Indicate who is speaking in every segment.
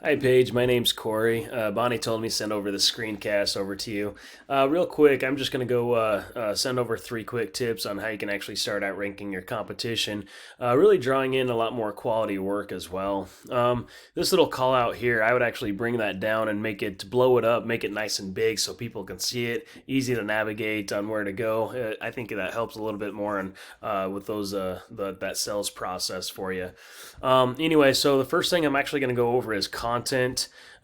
Speaker 1: Hi Paige, my name's Corey. Bonnie told me to send over the screencast over to you. Real quick, I'm just going to go send over three quick tips on how you can actually start outranking your competition, really drawing in a lot more quality work as well. This little call out here, I would actually bring that down and blow it up, make it nice and big so people can see it, easy to navigate on where to go. I think that helps a little bit more with that sales process for you. Anyway, so the first thing I'm actually going to go over is content.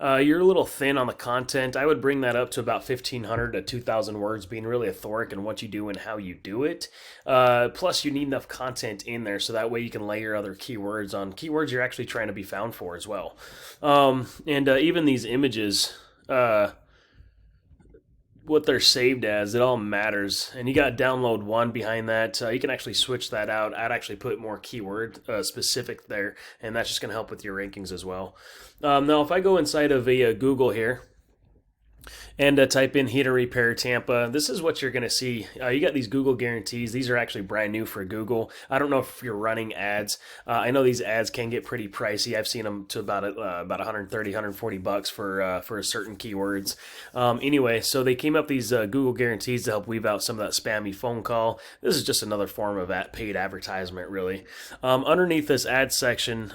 Speaker 1: You're a little thin on the content. I would bring that up to about 1,500 to 2,000 words, being really authoric in what you do and how you do it. Plus, you need enough content in there so that way you can layer other keywords on keywords you're actually trying to be found for as well. And even these images, what they're saved as, it all matters. And you got download one behind that. You can actually switch that out. I'd actually put more keyword specific there, and that's just going to help with your rankings as well. Now, if I go inside of a Google here, and type in heater repair Tampa. This is what you're going to see. You got these Google guarantees. These are actually brand new for Google. I don't know if you're running ads. I know these ads can get pretty pricey. I've seen them to about 130, 140 bucks for certain keywords. Anyway, so they came up these Google guarantees to help weave out some of that spammy phone call. This is just another form of paid advertisement, really. Underneath this ad section,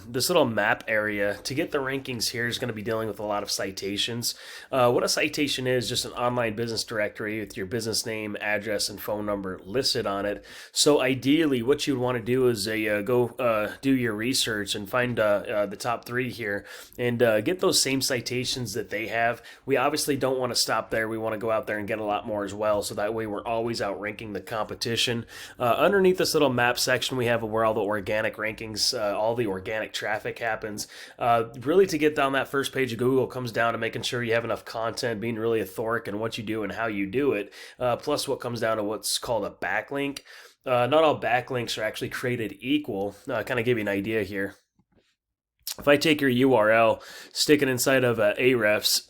Speaker 1: this little map area, to get the rankings here is going to be dealing with a lot of citations. What a citation is just an online business directory with your business name, address, and phone number listed on it. So ideally, what you'd want to do is go do your research and find the top three here and get those same citations that they have. We obviously don't want to stop there. We want to go out there and get a lot more as well, so that way we're always outranking the competition. Underneath this little map section, we have where all the organic rankings, all the organic traffic happens. Really, to get down that first page of Google comes down to making sure you have enough content, being really authoric in what you do and how you do it, plus what comes down to what's called a backlink. Not all backlinks are actually created equal. Kind of give you an idea here. If I take your URL, stick it inside of Ahrefs,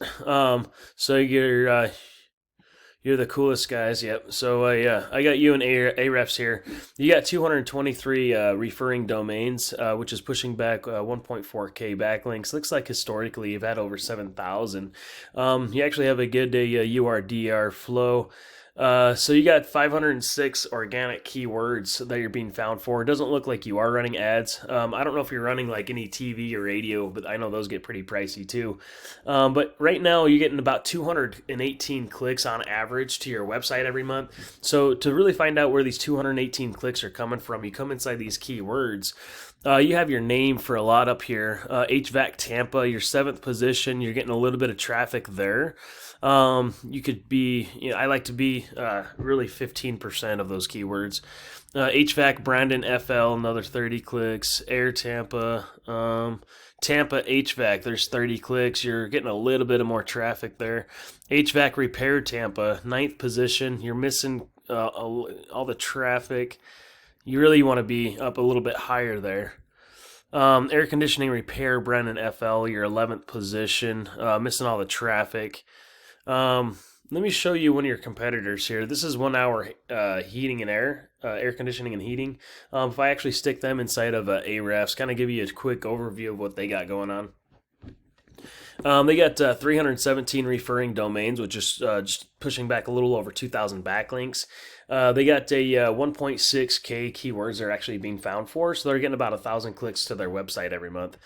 Speaker 1: so you're the coolest guys. Yep. So I got you and Ahrefs here. You got 223 referring domains, which is pushing back 1.4K backlinks. Looks like historically you've had over 7,000. You actually have a good URDR flow. So you got 506 organic keywords that you're being found for. It doesn't look like you are running ads. I don't know if you're running like any TV or radio, but I know those get pretty pricey too. But right now you're getting about 218 clicks on average to your website every month. So to really find out where these 218 clicks are coming from, you come inside these keywords. You have your name for a lot up here. HVAC Tampa, your 7th position. You're getting a little bit of traffic there. You could be, I like to be really 15% of those keywords. HVAC Brandon FL, another 30 clicks. Air Tampa, Tampa HVAC, there's 30 clicks. You're getting a little bit of more traffic there. HVAC Repair Tampa, 9th position. You're missing all the traffic. You really want to be up a little bit higher there. Air conditioning repair, Brandon FL, your 11th position, missing all the traffic. Let me show you one of your competitors here. This is 1 hour heating and air conditioning and heating. If I actually stick them inside of Ahrefs, kind of give you a quick overview of what they got going on. They got 317 referring domains, which is just pushing back a little over 2,000 backlinks. They got a 1.6K keywords they're actually being found for, so they're getting about 1,000 clicks to their website every month.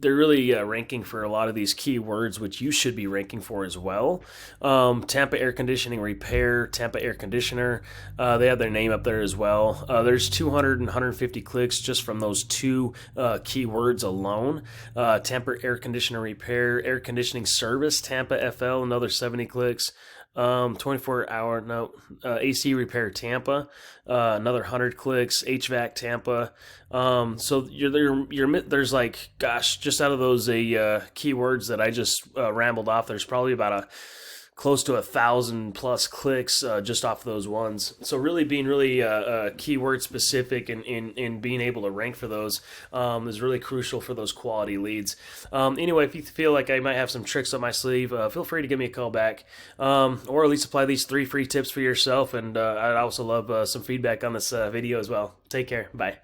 Speaker 1: They're really ranking for a lot of these keywords, which you should be ranking for as well. Tampa air conditioning repair, Tampa air conditioner, they have their name up there as well. There's 200 and 150 clicks just from those two keywords alone. Tampa air conditioner repair, air conditioning service, Tampa FL, another 70 clicks. 24-hour AC repair Tampa, another 100 clicks. HVAC Tampa. So there's like, gosh, just out of those keywords that I just rambled off, there's probably about close to 1,000 plus clicks just off those ones. So really being really keyword specific and being able to rank for those is really crucial for those quality leads. Anyway, if you feel like I might have some tricks up my sleeve, feel free to give me a call back, or at least apply these 3 free tips for yourself. And I'd also love some feedback on this video as well. Take care. Bye.